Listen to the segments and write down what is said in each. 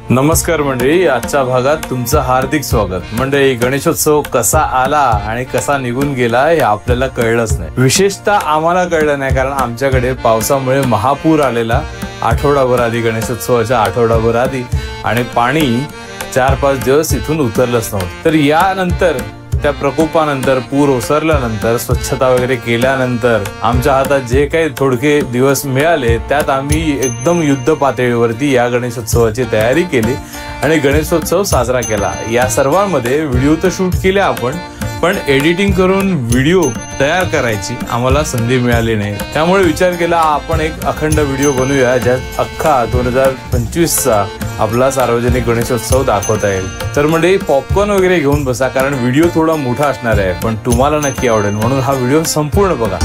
नमस्कार मंडळी, आजच्या भागात तुमचं हार्दिक स्वागत। मंडळी, गणेशोत्सव कसा आला आणि कसा निघून गेला हे आपल्याला कळलंच नाही। विशेषतः आम्हाला कळलं नाही, कारण आमच्याकडे पावसामुळे महापूर आलेला आठवडाभर आधी, गणेशोत्सवाच्या आठवडाभर आधी, आणि पाणी 4-5 दिवस इथून उतरलंच नव्हतं। तर यानंतर त्या प्रकोपानंतर, पूर ओसरल्यानंतर, स्वच्छता वगैरे केल्यानंतर आमच्या हातात जे काही थोडके दिवस मिळाले त्यात आम्ही एकदम युद्ध पातळीवरती या गणेशोत्सवाची तयारी केली आणि गणेशोत्सव साजरा केला। या सर्वांमध्ये व्हिडिओ तर शूट केले आपण, पण एडिटिंग करून व्हिडिओ तयार करायची आम्हाला संधी मिळाली नाही। त्यामुळे विचार केला आपण एक अखंड व्हिडिओ बनवूया ज्यात अख्खा 2025चा आपला सार्वजनिक गणेशोत्सव दाखवता येईल। तर म्हणजे पॉपकॉर्न वगैरे घेऊन बसा, कारण व्हिडिओ थोडा मोठा असणार आहे, पण तुम्हाला नक्की आवडेल, म्हणून हा व्हिडिओ संपूर्ण बघा।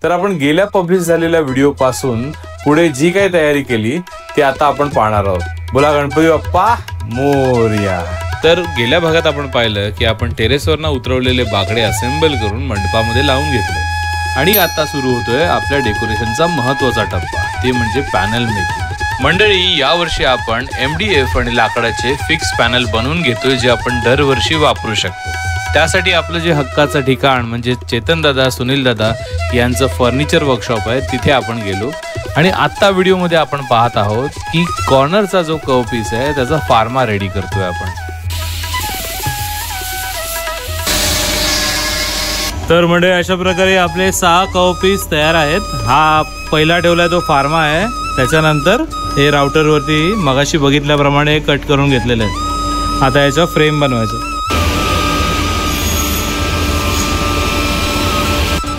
तर आपण गेल्या पब्लिश झालेल्या व्हिडिओ पासून पुढे जी काही तयारी केली ती आता आपण पाहणार आहोत। बोला गणपती बाप्पा मोरया। तर गेल्या भागात आपण पाहिलं की आपण टेरेसवरनं उतरवलेले बाकडे असेंबल करून मंडपामध्ये लावून घेतले, आणि आता सुरू होतोय आपल्या डेकोरेशनचा महत्त्वाचा टप्पा, ते म्हणजे पॅनल मेकिंग। मंडळी, यावर्षी आपण MDF आणि लाकडाचे फिक्स पॅनल बनवून घेतोय, जे आपण दरवर्षी वापरू शकतो। त्यासाठी आपलं जे हक्काचं ठिकाण म्हणजे चेतन दादा, सुनील दादा यांचं फर्निचर वर्कशॉप आहे, तिथे आपण गेलो, आणि आत्ता व्हिडिओमध्ये आपण पाहत आहोत की कॉर्नरचा जो कर्व पीस आहे त्याचा फार्मा रेडी करतोय आपण। तर म्हणजे अशा प्रकारे आपले 6 कर्व पीस तयार आहेत। हा पहिला ठेवलाय तो फार्मा आहे, त्याच्यानंतर हे राउटरवरती मगाशी बघितल्याप्रमाणे कट करून घेतलेले आहेत। आता याचा फ्रेम बनवायचं।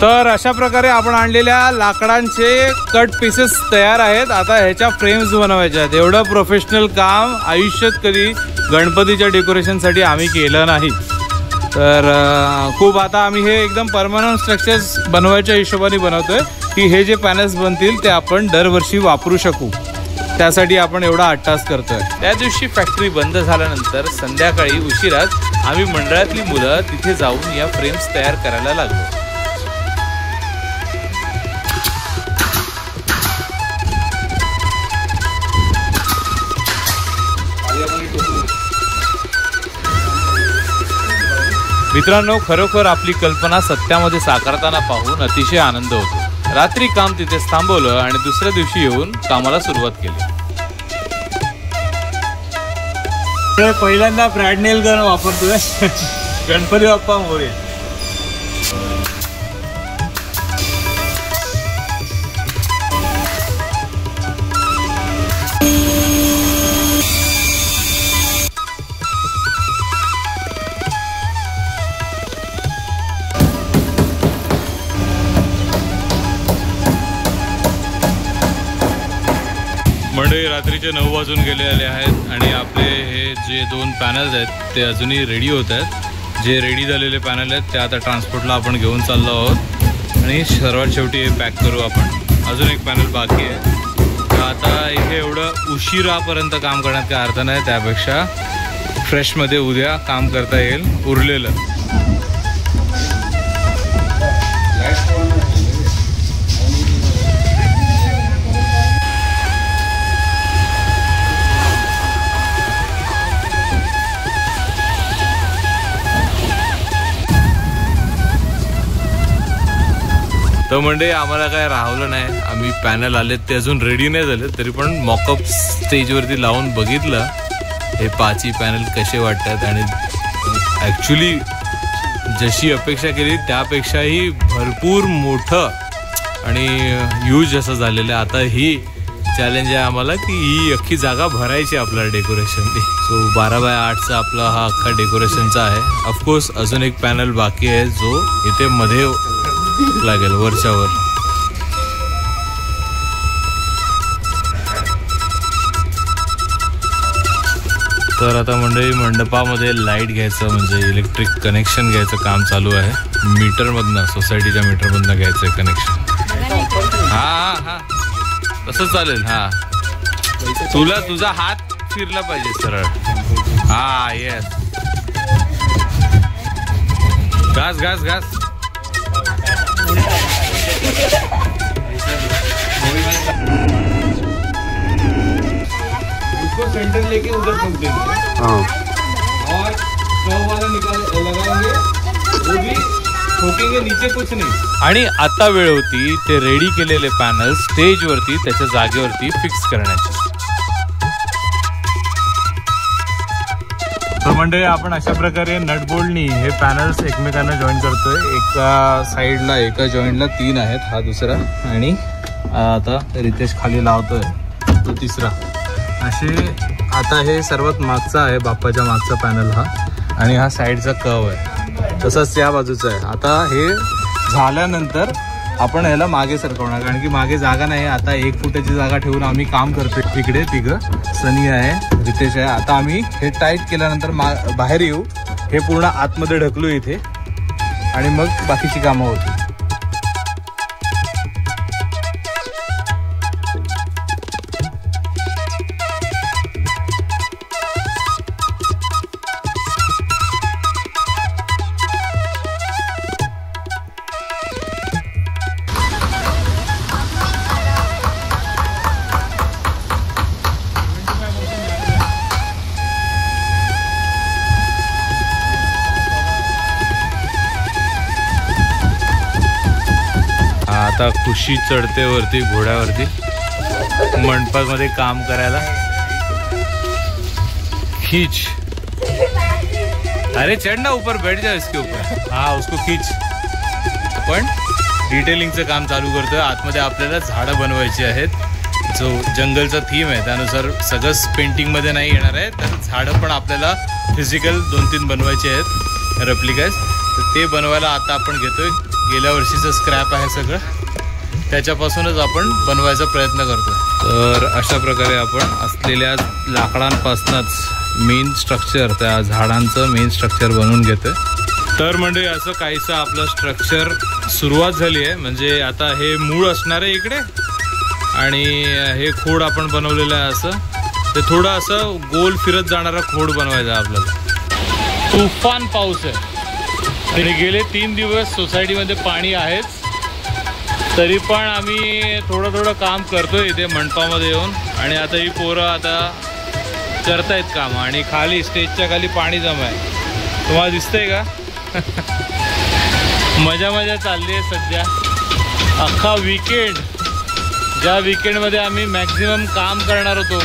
तर अशा प्रकारे आपण आणलेल्या लाकडांचे कट पीसेस तयार आहेत। आता ह्याच्या फ्रेम्स बनवायच्या आहेत। एवढं प्रोफेशनल काम आयुष्यात कधी गणपतीच्या डेकोरेशनसाठी आम्ही केलं नाही। तर खूप आता आम्ही हे एकदम परमनंट स्ट्रक्चर्स बनवायच्या हिशोबाने बनवतोय की हे जे पॅनल्स बनतील ते आपण दरवर्षी वापरू शकू, त्यासाठी आपण एवढा अट्टास करतोय। त्या दिवशी फॅक्टरी बंद झाल्यानंतर संध्याकाळी उशिराच आम्ही मंडळातली मुलं तिथे जाऊन या फ्रेम्स तयार करायला लागलो। मित्रांनो, खरोखर आपली कल्पना सत्यामध्ये साकारताना पाहून अतिशय आनंद होतो। रात्री काम तिथेच थांबवलं आणि दुसऱ्या दिवशी येऊन कामाला सुरुवात केली। पहिल्यांदा ब्रॅडनेल गन वापरतोय। गणपती बाप्पा मोरया। मंडळी, रात्रीचे 9 वाजून गेलेले आहेत आणि आपले हे जे 2 पॅनल्स आहेत ते अजूनही रेडी होत आहेत। जे रेडी झालेले पॅनल आहेत ते आता ट्रान्सपोर्टला आपण घेऊन चाललो आहोत, आणि सर्वात शेवटी हे पॅक करू आपण। अजून एक पॅनल बाकी आहे। तर आता इथे एवढं उशिरापर्यंत काम करण्यात काय अर्थ नाही, त्यापेक्षा फ्रेशमध्ये उद्या काम करता येईल उरलेलं। तर म्हणजे आम्हाला काय राहवलं नाही, आम्ही पॅनल आलेत ते अजून रेडी नाही झाले, तरी पण मॉकअप स्टेजवरती लावून बघितलं हे 5ही पॅनल कसे वाटतात, आणि ॲक्च्युली जशी अपेक्षा केली त्यापेक्षाही भरपूर मोठं आणि ह्यूज असं झालेलं आहे। आता ही चॅलेंज आहे आम्हाला की ही अख्खी जागा भरायची आपल्या डेकोरेशननी। सो 12x8चा आपला हा अख्खा डेकोरेशनचा आहे। ऑफकोर्स अजून एक पॅनल बाकी आहे जो इथे मध्ये लागेल वरच्यावर। तर आता मंडळी, मंडपामध्ये लाईट घ्यायचं म्हणजे इलेक्ट्रिक कनेक्शन घ्यायचं काम चालू आहे। मीटरमधनं, सोसायटीच्या मीटरमधनं घ्यायचं कनेक्शन। हा हा, तसं चालेल। हा, तुला तुझा हात चिरला पाहिजे सरळ. हा येस. घास घास घास. उसको सेंटर लेके उधर ठोक देंगे. हाँ. और कर्व वाला लगाएंगे, वो भी ठोकेंगे नीचे कुछ नहीं. आणि आता वेळ होती ते रेडी केलेले पॅनल स्टेजवरती त्याच्या जागेवरती फिक्स करण्याची. तर म्हणजे आपण अशा प्रकारे नटबोल्टनी हे पॅनल्स एकमेकांना जॉईन करतोय. एका साईडला एका जॉईंटला 3 आहेत, हा दुसरा आणि आता रितेश खाली लावतोय तो तिसरा. असे आता हे सर्वात मागचा आहे, बाप्पाच्या मागचा पॅनल हा, आणि हा साईडचा कर्व आहे, तसंच त्या बाजूचा आहे. आता हे झाल्यानंतर आपण ह्याला मागे सरकवणार, कारण की मागे जागा नाही. आता 1 फुटाची जागा ठेवून आम्ही काम करतोय. इकडे तिघं, सनी आहे, रितेश आहे. आता आम्ही हे टाईट केल्यानंतर बाहेर येऊ, हे पूर्ण आतमध्ये ढकलू इथे, आणि मग बाकीची कामं होती. आता खुशी चढते वरती घोड्यावरती मंडपामध्ये काम करायला. खींच. अरे चढ़ ना ऊपर, बैठ जा इसके ऊपर. हाँ उसको खींच. आपण डिटेलिंगचं काम चालू करतोय. आतमध्ये आपल्याला झाडं बनवायची आहेत. जो जंगलचा थीम आहे त्यानुसार सगळंच पेंटिंगमध्ये नाही येणार आहे, तर झाडं पण आपल्याला फिजिकल 2-3 बनवायचे आहेत रेप्लिकाज. तर ते बनवायला आता आपण घेतोय. गेल्या वर्षीचं स्क्रॅप आहे सगळं, त्याच्यापासूनच आपण बनवायचा प्रयत्न करतोय. तर अशा प्रकारे आपण असलेल्या लाकडांपासूनच मेन स्ट्रक्चर, त्या झाडांचं मेन स्ट्रक्चर बनवून घेतोय. तर म्हणजे असं काहीसं आपलं स्ट्रक्चर सुरुवात झाली आहे. म्हणजे आता हे मूळ असणार आहे इकडे, आणि हे खोड आपण बनवलेलं आहे. असं ते थोडं असं गोल फिरत जाणारा खोड बनवायचा आपल्याला. तुफान पाऊस आहे आणि गेले 3 दिवस सोसायटीमध्ये पाणी आहेच, तरी पण आम्ही थोडं काम करतोय इथे मंडपामध्ये येऊन. आणि आता ही पोरं आता करतायत काम, आणि खाली स्टेजच्या खाली पाणी जमा आहे. तुम्हाला दिसतंय का? मजा चालली आहे सध्या. अख्खा वीकेंड, ज्या वीकेंडमध्ये आम्ही मॅक्झिमम काम करणार होतो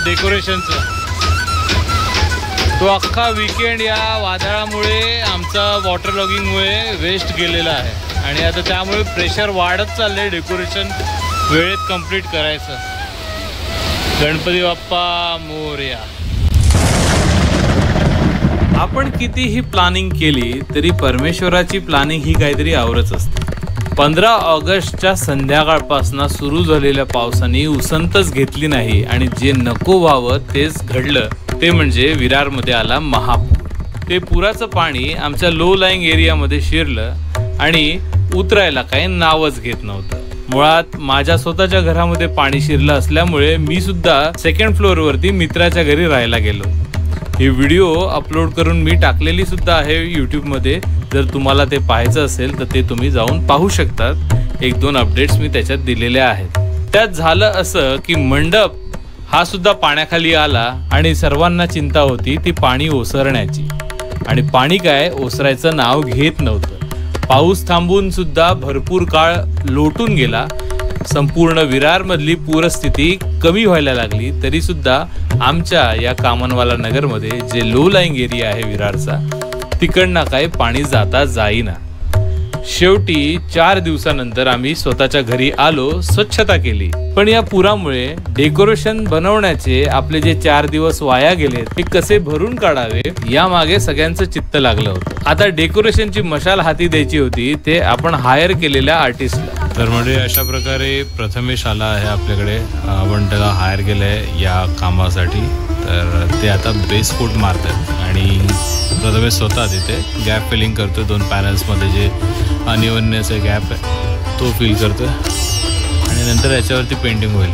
डेकोरेशनचं, तो अख्खा वीकेंड या वादळामुळे, आमचा वॉटर लॉगिंगमुळे वेस्ट गेलेला आहे. आणि आता त्यामुळे प्रेशर वाढत चाललंय डेकोरेशन वेळेत कंप्लीट करायचं. गणपती बाप्पा मोरया. आपण कितीही प्लॅनिंग केली तरी परमेश्वराची प्लॅनिंग ही काहीतरी आवरच असते. 15 ऑगस्टच्या संध्याकाळपासून सुरू झालेल्या पावसाने उसंतच घेतली नाही, आणि जे नको व्हावं तेच घडलं. ते म्हणजे विरारमध्ये आला महापूर. ते पुराचं पाणी आमच्या लो लाईंग एरियामध्ये शिरलं आणि उतरायला काही नावच घेत नव्हतं. मुळात माझ्या स्वतःच्या घरामध्ये पाणी शिरलं असल्यामुळे मी सुद्धा 2nd फ्लोअरवरती मित्राच्या घरी राहायला गेलो. ही व्हिडिओ अपलोड करून मी टाकलेली सुद्धा आहे यूट्यूबमध्ये. जर तुम्हाला ते पाहायचं असेल तर ते तुम्ही जाऊन पाहू शकतात. 1-2 अपडेट्स मी त्याच्यात दिलेल्या आहेत. त्यात झालं असं की मंडप हा सुद्धा पाण्याखाली आला, आणि सर्वांना चिंता होती ती पाणी ओसरण्याची, आणि पाणी काय ओसरायचं नाव घेत नव्हतं. पाऊस थांबून सुद्धा भरपूर काळ लोटून गेला. संपूर्ण विरारमधली पूरस्थिती कमी व्हायला लागली, तरी सुद्धा आमच्या या कामनवाला नगरमध्ये जे लो लाईंग एरिया आहे विरारचा, तिकडनं काही पाणी जाता जाईना. शेवटी 4 दिवसानंतर आम्ही स्वतःच्या घरी आलो, स्वच्छता केली. पण या पुरामुळे डेकोरेशन बनवण्याचे आपले जे 4 दिवस वाया गेले ते कसे भरून काढावे यामागे सगळ्यांचं चित्त लागलं होतं. आता डेकोरेशनची मशाल हाती द्यायची होती, ते आपण हायर केलेल्या आर्टिस्टला. तर म्हणजे अशा प्रकारे प्रथमेश आला आहे आपल्याकडे. आपण त्याला हायर केलंय या कामासाठी. तर ते आता बेस कोट मारतात, आणि प्रथमेश स्वतः तिथे गॅप फिलिंग करतो. 2 पॅनल्समध्ये जे अनिवन्यचे गॅप आहे तो फिल करतो, आणि नंतर याच्यावरती पेंटिंग होईल.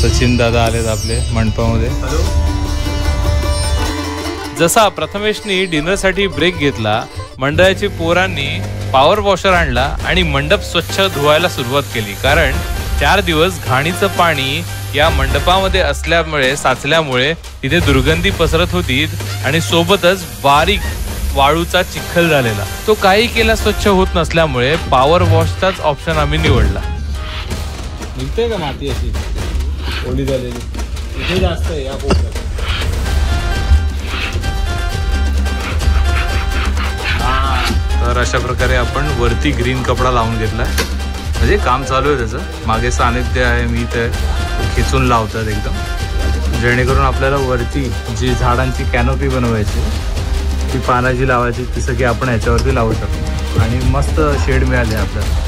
सचिन दादा आलेत आपले मंडपामध्ये. जसा प्रथमेशनी डिनरसाठी ब्रेक घेतला, मंडळाच्या पोरांनी पॉवर वॉशर आणला आणि मंडप स्वच्छ धुवायला सुरुवात केली. कारण 4 दिवस घाणीचं पाणी या मंडपामध्ये असल्यामुळे साचल्यामुळे तिथे दुर्गंधी पसरत होती आणि सोबतच बारीक वाळूचा चिखल झालेला. तो काही केला स्वच्छ होत नसल्यामुळे पॉवर वॉशचाच ऑप्शन आम्ही निवडला. निघते का माती अशी ओली झालेली? इथे जास्त आहे या कोपऱ्यात. तर अशा प्रकारे आपण वरती ग्रीन कपडा लावून घेतलाय. म्हणजे काम चालू आहे त्याचं. मागे सानिध्य आहे, मी ते खेचून लावतात एकदम, जेणेकरून आपल्याला वरती जी झाडांची कॅनोपी बनवायची, ती पानाची लावायची, ती सगळी आपण ह्याच्यावरती लावू शकतो आणि मस्त शेड मिळाले आपल्याला.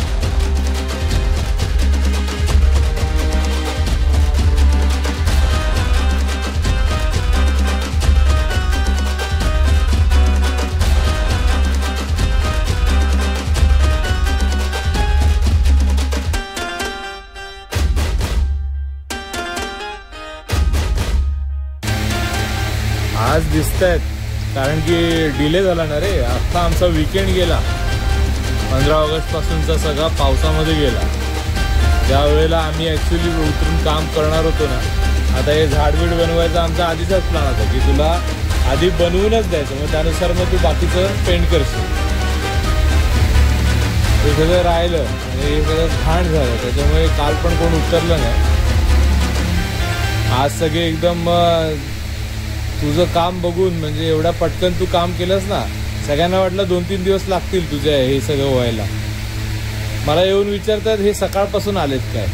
आज दिसत आहेत कारण की डिले झाला ना रे. अख्खा आमचा वीकेंड गेला. 15 ऑगस्ट पासूनचा सगळा पावसामध्ये गेला. ज्या वेळेला आम्ही ॲक्च्युली उतरून काम करणार होतो ना, आता हे झाडबीड बनवायचा आमचा आधीचाच प्लॅन होता की तुला आधी बनवूनच द्यायचं, मग त्यानुसार मग तू बाकीचं पेंट करशील. हे सगळं राहिलं आणि हे सगळं घाण झालं, त्याच्यामुळे काल पण कोण उतरलं नाही. आज सगळे एकदम तुझं काम बघून, म्हणजे एवढ्या पटकन तू काम केलंस ना, सगळ्यांना वाटलं 2-3 दिवस लागतील तुझ्या हे सगळं व्हायला. मला येऊन विचारतात हे सकाळपासून आलेत काय.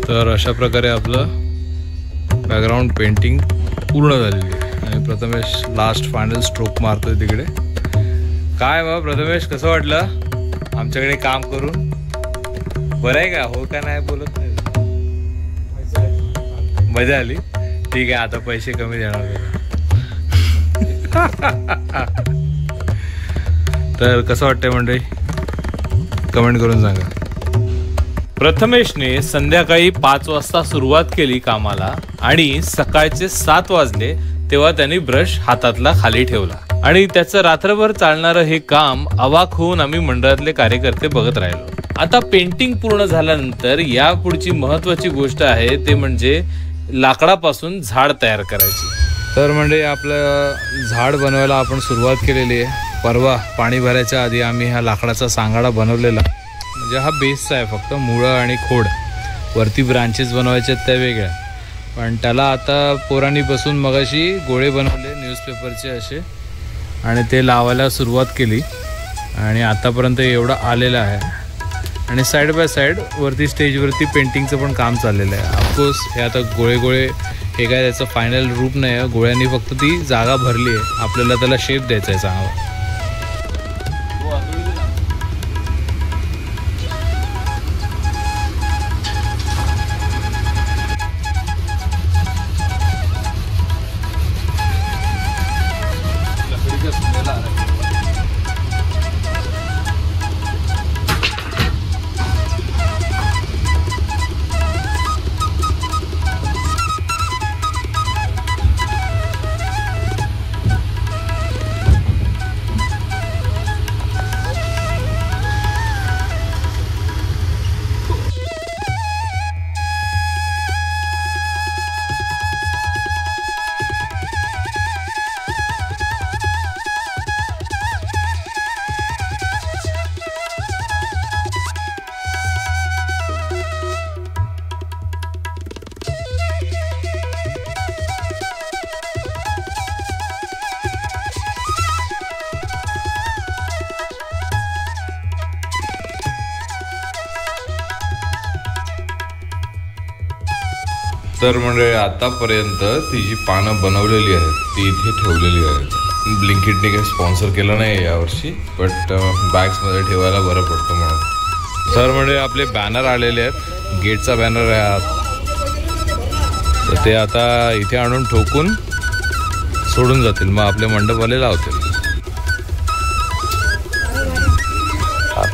तर अशा प्रकारे आपलं बॅकग्राऊंड पेंटिंग पूर्ण झालेली आहे आणि प्रथमेश लास्ट फायनल स्ट्रोक मारतोय तिकडे. काय मग प्रथमेश, कसं वाटलं आमच्याकडे काम करून? बरं आहे का? हो का नाही बोलत नाही? मजा आली. ठीक आहे, आता पैसे कमी देणार. तर कसं वाटतंय मंडळी, कमेंट करून सांगा. प्रथमेशने संध्याकाळी 5 वाजता सुरुवात केली कामाला आणि सकाळचे 7 वाजले तेव्हा त्यांनी ब्रश हातातला खाली ठेवला आणि त्याचं रात्रभर चालणारं हे काम अवाक होऊन आम्ही मंडळातले कार्यकर्ते बघत राहिलो. आता पेंटिंग पूर्ण झाल्यानंतर या पुढची महत्वाची गोष्ट आहे ते म्हणजे लाकडापासून झाड तयार करायची. तर म्हणजे आपलं झाड बनवायला आपण सुरुवात केलेली आहे. परवा पाणी भरायच्या आधी आम्ही हा लाकडाचा सांगाडा बनवलेला. म्हणजे हा बेसचा आहे, फक्त मुळं आणि खोड, वरती ब्रांचेस बनवायचे आहेत त्या वेगळ्या. पण त्याला आता पोरांनी बसून मगाशी गोळे बनवले न्यूजपेपरचे असे आणि ते लावायला सुरुवात केली आणि आतापर्यंत एवढं आलेलं आहे. आणि साईड बाय साईड वरती स्टेजवरती पेंटिंगचं पण काम चाललेलं आहे. ऑफकोर्स हे आता गोळे गोळे हे काय त्याचं फायनल रूप नाही आहे, गोळ्यांनी फक्त ती जागा भरली आहे. आपल्याला त्याला शेप द्यायचा आहे चांगला. तर म्हणजे आतापर्यंत ती जी पानं बनवलेली आहेत ती इथे ठेवलेली आहेत. ब्लिंकिटने काही स्पॉन्सर केलं नाही यावर्षी, बट बॅग्समध्ये ठेवायला बरं पडतं म्हणून. तर म्हणजे आपले बॅनर आलेले आहेत, गेटचा बॅनर आहे हा, तर ते आता इथे आणून ठोकून सोडून जातील, मग आपले मंडपवाले लावतील.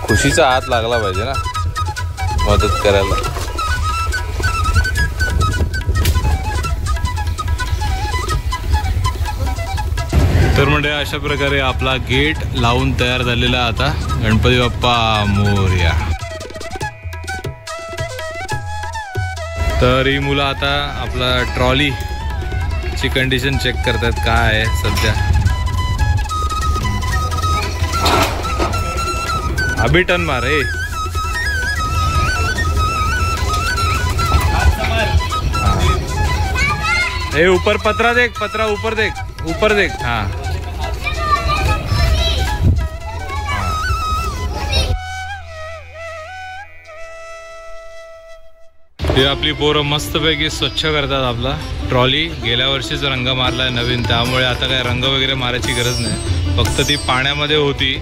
खुशीचा हात लागला पाहिजे ना मदत करायला. तर म्हणजे अशा प्रकारे आपला गेट लावून तयार झालेला. आता गणपती बाप्पा मोरया. तर ही मुलं आता आपला ट्रॉलीची कंडिशन चेक करतात काय आहे सध्या. अभी टन मार हे ऊपर पत्रा देख, पत्रा ऊपर देख, ऊपर देख. हाँ ते आपली पोरं मस्तपैकी स्वच्छ करतात आपला ट्रॉली. गेल्या वर्षीच रंग मारलाय नवीन, त्यामुळे आता काय रंग वगैरे मारायची गरज नाही. फक्त ती पाण्यामध्ये होती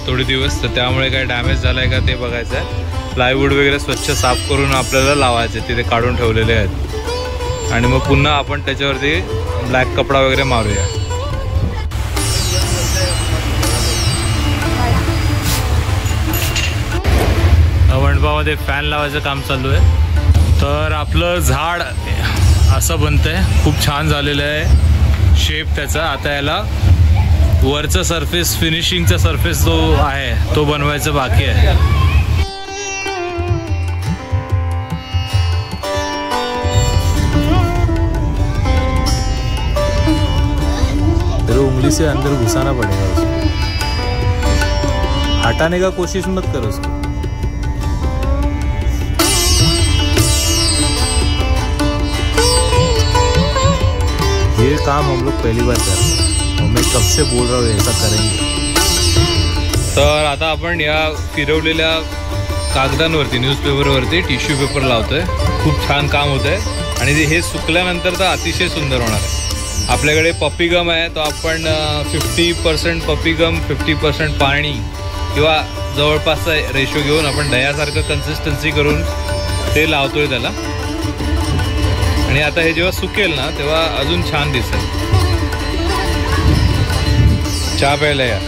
थोडे दिवस, तर त्यामुळे काय डॅमेज झालाय का ते बघायचं आहे. प्लायवूड वगैरे स्वच्छ साफ करून आपल्याला लावायचे, तिथे काढून ठेवलेले आहेत. आणि मग पुन्हा आपण त्याच्यावरती ब्लॅक कपडा वगैरे मारूया. मंडपामध्ये फॅन लावायचं काम चालू आहे. तर आपलं झाड असं बनतंय, खूप छान झालेलं आहे शेप त्याचा. आता याला वरचा सरफेस, फिनिशिंगचा सरफेस जो आहे तो बनवायचा बाकी आहे. तर उंगली से अंदर घुसाना पड़ेगा उसको, हटाने का कोशिश मत करो उसको. ये काम हम लोग पहली बार कर रहे हैं और मैं कब से बोल रहा हूँ ऐसा करेंगे. तर आता आपण या फिरवलेल्या कागदांवरती, न्यूजपेपरवरती टिश्यू पेपर लावतोय. खूप छान काम होत आहे आणि हे सुकल्यानंतर तर अतिशय सुंदर होणार आहे. आपल्याकडे पप्पी गम आहे, तो आपण 50% पप्पी गम 50% पाणी किंवा जवळपासचा रेशो घेऊन आपण दह्यासारखं कन्सिस्टन्सी करून ते लावतोय त्याला. आणि आता हे जेव्हा सुकेल ना तेव्हा अजून छान दिसेल. चहा प्यायला या.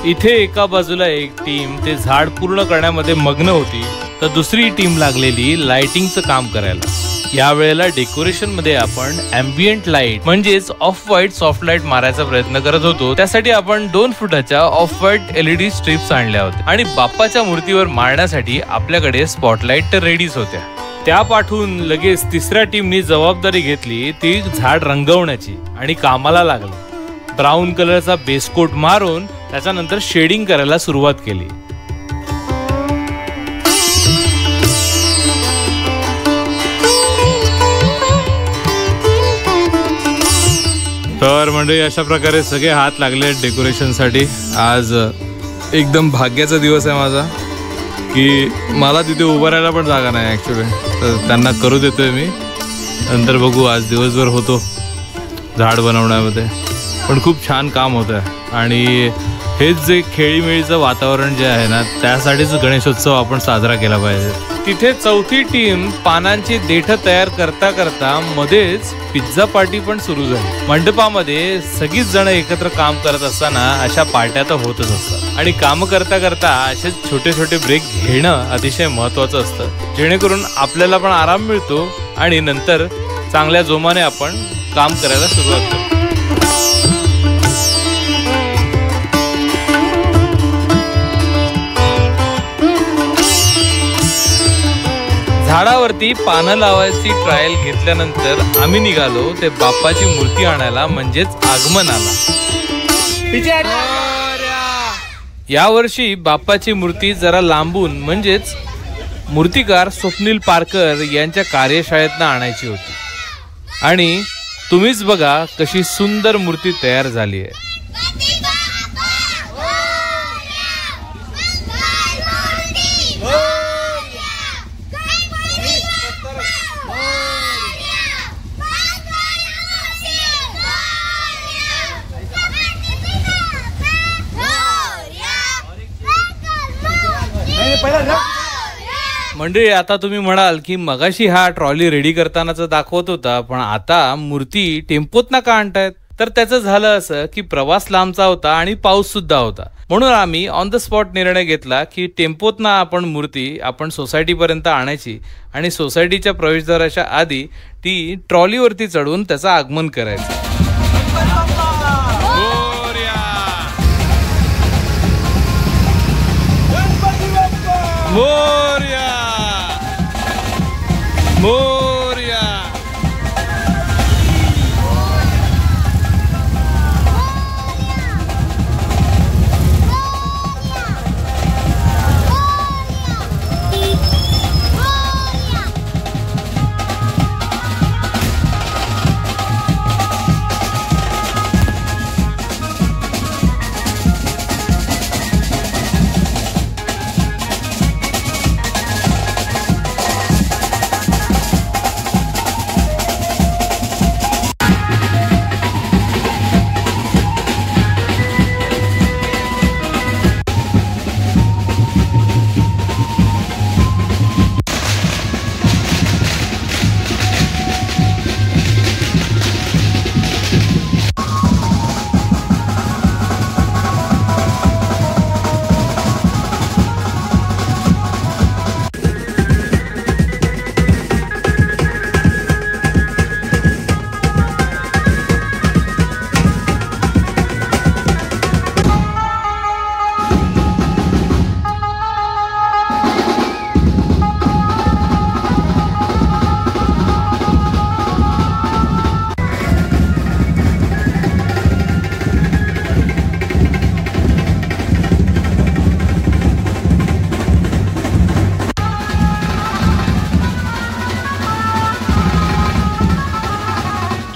इथे एका बाजूला एक टीम ते झाड पूर्ण करण्यामध्ये मग्न होती, तर दुसरी टीम लागलेली लाइटिंगचं काम करायला. यावेळेला डेकोरेशन मध्ये आपण एम्बियंट लाईट म्हणजेच ऑफ व्हाईट सॉफ्ट लाईट मारायचा प्रयत्न करत होतो. त्यासाठी आपण 2 फुटाच्या ऑफ व्हाईट LED स्ट्रिप्स आणल्या होत्या आणि बाप्पाच्या मूर्तीवर मारण्यासाठी आपल्याकडे स्पॉटलाइट तर रेडीच होत्या. त्या पाठवून लगेच तिसऱ्या टीमनी जबाबदारी घेतली ती झाड रंगवण्याची आणि कामाला लागली. ब्राऊन कलरचा बेसकोट मारून त्याच्यानंतर शेडिंग करायला सुरुवात केली. तर म्हणजे अशा प्रकारे सगळे हात लागले डेकोरेशनसाठी. आज एकदम भाग्याचा दिवस आहे माझा की मला तिथे उभं राहायला पण जागा नाही ॲक्च्युली, तर त्यांना करू देतोय मी. नंतर बघू, आज दिवसभर होतो झाड बनवण्यामध्ये. पण खूप छान काम होतं आणि हेच जे खेळीमेळीचं वातावरण जे आहे ना, त्यासाठीच गणेशोत्सव आपण साजरा केला पाहिजे. तिथे चौथी टीम पानांची देठ तयार करता करता मध्येच पिझ्झा पार्टी पण सुरू झाली. मंडपामध्ये सगळीच जण एकत्र काम करत असताना अशा पार्ट्या तर होतच असतात आणि काम करता करता असे छोटे छोटे ब्रेक घेणं अतिशय महत्वाचं असतं, जेणेकरून आपल्याला पण आराम मिळतो आणि नंतर चांगल्या जोमाने आपण काम करायला सुरुवात करतो. झाडावरती पानं लावायची ट्रायल घेतल्यानंतर आम्ही निघालो ते बाप्पाची मूर्ती आणायला, म्हणजेच आगमनाला. यावर्षी बाप्पाची मूर्ती जरा लांबून, म्हणजेच मूर्तिकार स्वप्नील पारकर यांच्या कार्यशाळेतनं आणायची होती. आणि तुम्हीच बघा कशी सुंदर मूर्ती तयार झाली आहे. मंडळी, आता तुम्ही म्हणाल की मगाशी हा ट्रॉली रेडी करतानाच दाखवत होता, पण आता मूर्ती टेम्पोत का आणतायत? तर त्याचं झालं असं की प्रवास लांबचा होता आणि पाऊस सुद्धा होता, म्हणून आम्ही ऑन द स्पॉट निर्णय घेतला की टेम्पोत आपण मूर्ती आपण सोसायटी पर्यंत आणायची आणि सोसायटीच्या प्रवेशद्वाराच्या आधी ती ट्रॉलीवरती चढून त्याचं आगमन करायचं.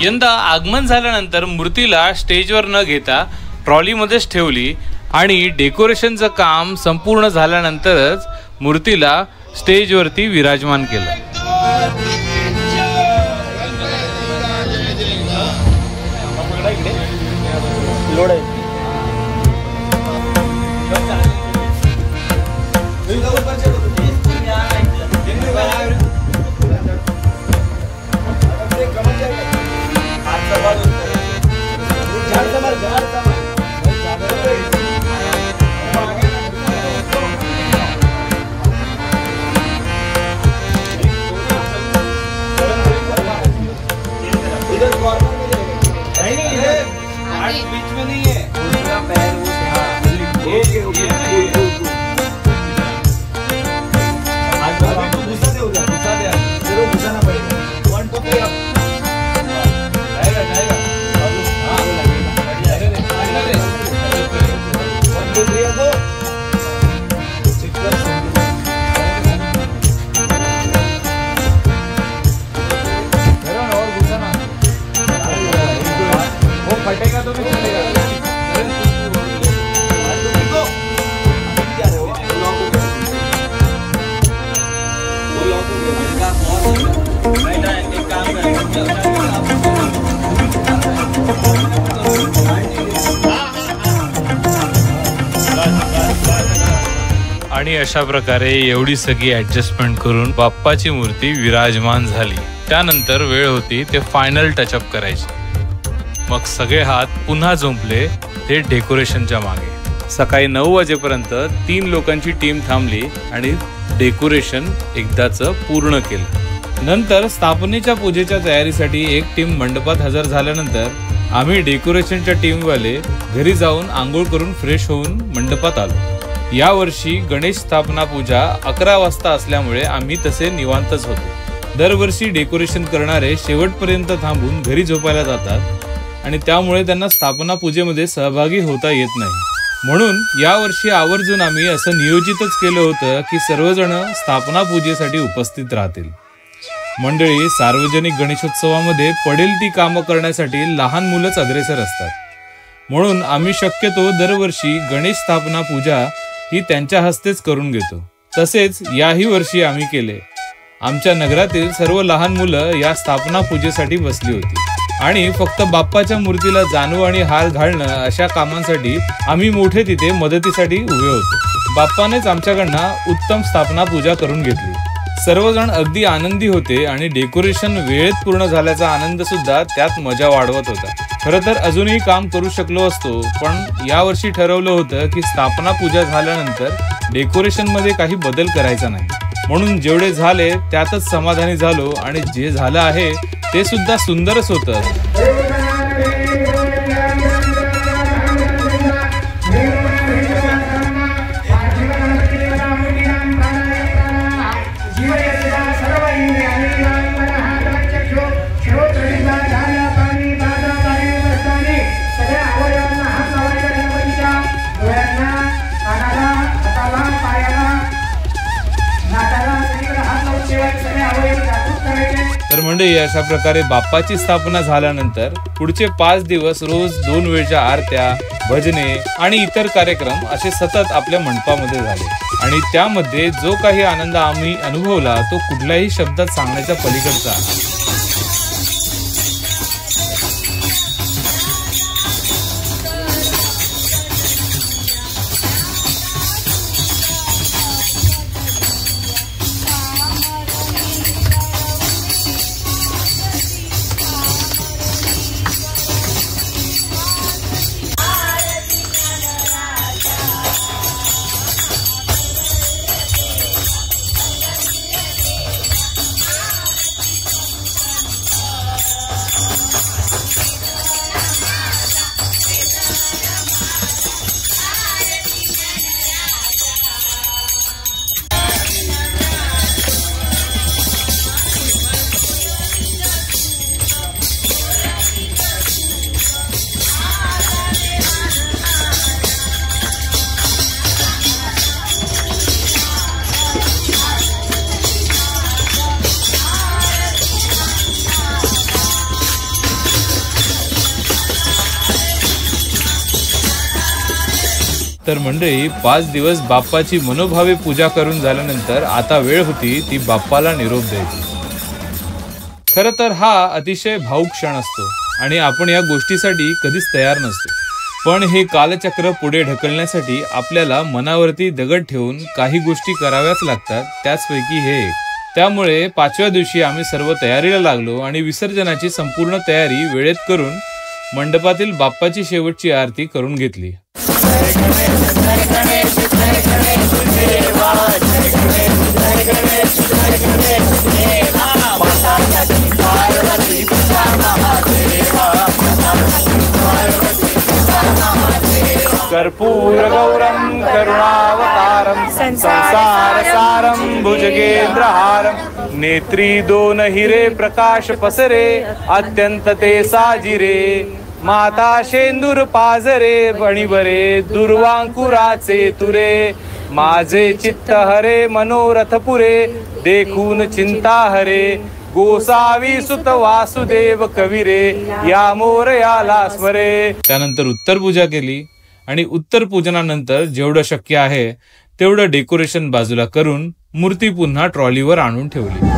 यंदा आगमन झाल्यानंतर मूर्तीला स्टेजवर न घेता ट्रॉलीमध्येच ठेवली आणि डेकोरेशनचं काम संपूर्ण झाल्यानंतरच मूर्तीला स्टेजवरती विराजमान केलं. आणि अशा प्रकारे एवढी सगळी ऍडजस्टमेंट करून बाप्पाची मूर्ती विराजमान झाली. त्यानंतर वेळ होती ते फायनल टचअप करायची. मग सगळे हात पुन्हा झोंपले ते डेकोरेशनच्या मागे. सकाळी 9 वाजेपर्यंत 3 लोकांची टीम थांबली आणि डेकोरेशन एकदाच पूर्ण केलं. नंतर स्थापनेच्या पूजेच्या तयारीसाठी एक टीम मंडपात हजर झाल्यानंतर आम्ही डेकोरेशनच्या टीमवाले घरी जाऊन आंघोळ करून फ्रेश होऊन मंडपात आलो. यावर्षी गणेश स्थापना पूजा 11 वाजता असल्यामुळे आम्ही तसे निवांतच होतो। दरवर्षी डेकोरेशन करणारे शेवटपर्यंत थांबून घरी झोपायला जातात आणि त्यामुळे त्यांना स्थापना पूजेमध्ये सहभागी होता येत नाही। म्हणून यावर्षी आवर्जून आम्ही असं नियोजितच केलं होतं की सर्वजण स्थापना पूजेसाठी उपस्थित राहतील। मंडळी, सार्वजनिक गणेशोत्सवामध्ये पडेल ती कामं करण्यासाठी लहान मुलंच अग्रेसर असतात, म्हणून आम्ही शक्यतो दरवर्षी गणेश स्थापना पूजा ही त्यांच्या हस्तेच करून घेतो। तसेच याही वर्षी आम्ही केले। आमच्या नगरातील सर्व लहान मुलं या स्थापना पूजेसाठी बसली होती आणि फक्त बाप्पाच्या मूर्तीला जानू आणि हार घालणं अशा कामांसाठी आम्ही मोठे तिथे मदतीसाठी उभे होतो। बाप्पानेच आमच्याकडनं उत्तम स्थापना पूजा करून घेतली। सर्वजण अगदी आनंदी होते आणि डेकोरेशन वेळेत पूर्ण झाल्याचा आनंद सुद्धा त्यात मजा वाढवत होता। खरं तर अजूनही काम करू शकलो असतो, पण यावर्षी ठरवलं होतं की स्थापना पूजा झाल्यानंतर डेकोरेशन मध्ये काही बदल करायचा नाही, म्हणून जेवढे झाले त्यातच समाधानी झालो आणि जे झालं आहे ते सुद्धा सुंदरच होतं। तर मंडळी, अशा प्रकारे बाप्पाची स्थापना झाल्यानंतर पुढचे 5 दिवस रोज 2 वेळच्या आरत्या, भजने आणि इतर कार्यक्रम असे सतत आपल्या मंडपामध्ये झाले आणि त्यामध्ये जो काही आनंद आम्ही अनुभवला तो कुठल्याही शब्दात सांगण्याच्या पलीकडचा आहे। तर मंडळी, 5 दिवस बाप्पाची मनोभावे पूजा करून झाल्यानंतर आता वेळ होती ती बाप्पाला निरोप द्यायची। खरं तर हा अतिशय भावुक क्षण असतो आणि आपण या गोष्टीसाठी कधीच तयार नसतो, पण हे कालचक्र पुढे ढकलण्यासाठी आपल्याला मनावरती दगड ठेवून काही गोष्टी कराव्याच लागतात, त्याचपैकी हे एक। त्यामुळे 5व्या दिवशी आम्ही सर्व तयारीला लागलो आणि विसर्जनाची संपूर्ण तयारी वेळेत करून मंडपातील बाप्पाची शेवटची आरती करून घेतली। कर्पूर गौरम करुणावतारम संसार सारम भुजगेंद्रहारम नेत्री 2 हिरे प्रकाश पसरे अत्यंत ते साजिरे माता शेंदूर पाजरे बणिबरे दुर्वांकुराचे तुरे माझे चित्त हरे मनोरथ पुरे देखून चिंता हरे गोसावी सुत वासुदेव कविरे या मोरयाला स्मरे। त्यानंतर उत्तर पूजा केली आणि उत्तर पूजनानंतर जेवढं शक्य आहे तेवढं डेकोरेशन बाजूला करून मूर्ती पुन्हा ट्रॉलीवर आणून ठेवली।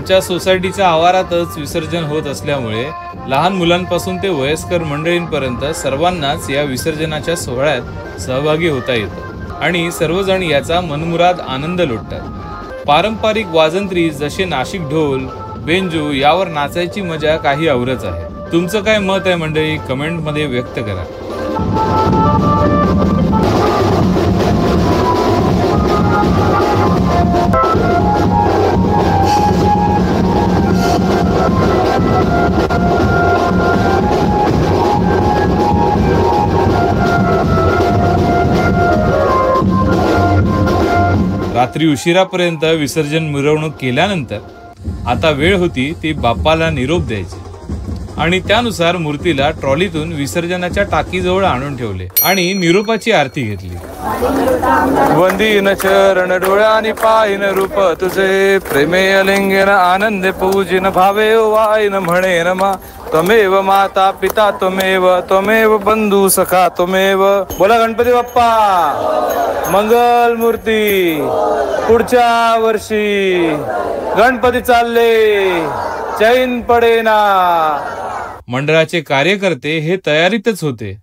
आमच्या सोसायटीच्या आवारातच विसर्जन होत असल्यामुळे लहान मुलांपासून ते वयस्कर मंडळींपर्यंत सर्वांनाच या विसर्जनाच्या सोहळ्यात सहभागी होता येतं आणि सर्वजण याचा मनमुराद आनंद लुटतात। पारंपरिक वाजंत्री जसे नाशिक ढोल, बेंजो यावर नाचायची मजा काही औरच आहे। तुमचं काय मत आहे मंडळी, कमेंट मध्ये व्यक्त करा। रात्री उशिरापर्यंत विसर्जन मिरवणूक केल्यानंतर आता वेळ होती ती बाप्पाला निरोप द्यायची आणि त्यानुसार मूर्तीला ट्रॉलीतून विसर्जनाच्या टाकीजवळ आणून ठेवले आणि निरोपाची आरती घेतली। वंदीन चरण डोळ्यानी पाहिन रूप तुझे, प्रेमे अलिंगन आनंदे पूजिन भावे वाईन म्हणेन मा, त्वमेव माता पिता त्वमेव बंधू सखा त्वमेव। बोला गणपती बाप्पा मंगल मूर्ती। पुढच्या वर्षी गणपती चालले चैन पडेना। मंडळाचे कार्यकर्ते हे तयारीतच होते।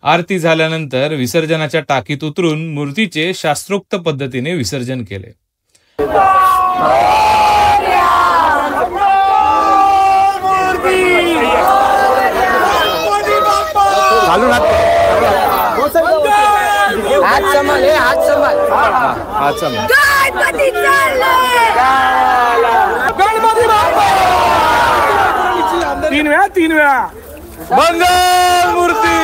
आरती झाल्यानंतर विसर्जनाच्या टाकीत उतरून मूर्तीचे शास्त्रोक्त पद्धतीने विसर्जन केले। तीन वेळा मंगल मूर्ती।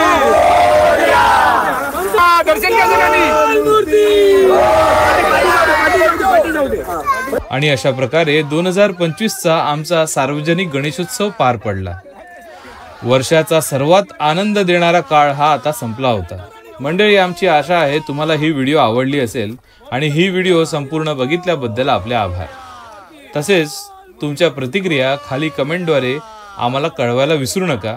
आणि अशा प्रकारे 2025चा आमचा सार्वजनिक गणेशोत्सव पार पडला। वर्षाचा सर्वात आनंद देणारा काळ हा आता संपला होता। मंडळी, आमची आशा आहे तुम्हाला ही व्हिडिओ आवडली असेल आणि ही व्हिडिओ संपूर्ण बघितल्याबद्दल आपले आभार। तसेच तुमच्या प्रतिक्रिया खाली कमेंटद्वारे आम्हाला कळवायला विसरू नका।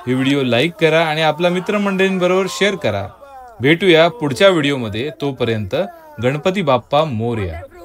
ही व्हिडिओ लाईक करा आणि आपल्या मित्रमंडळींबरोबर शेअर करा। भेटूया पुढच्या व्हिडिओमध्ये, तोपर्यंत गणपती बाप्पा मोरया।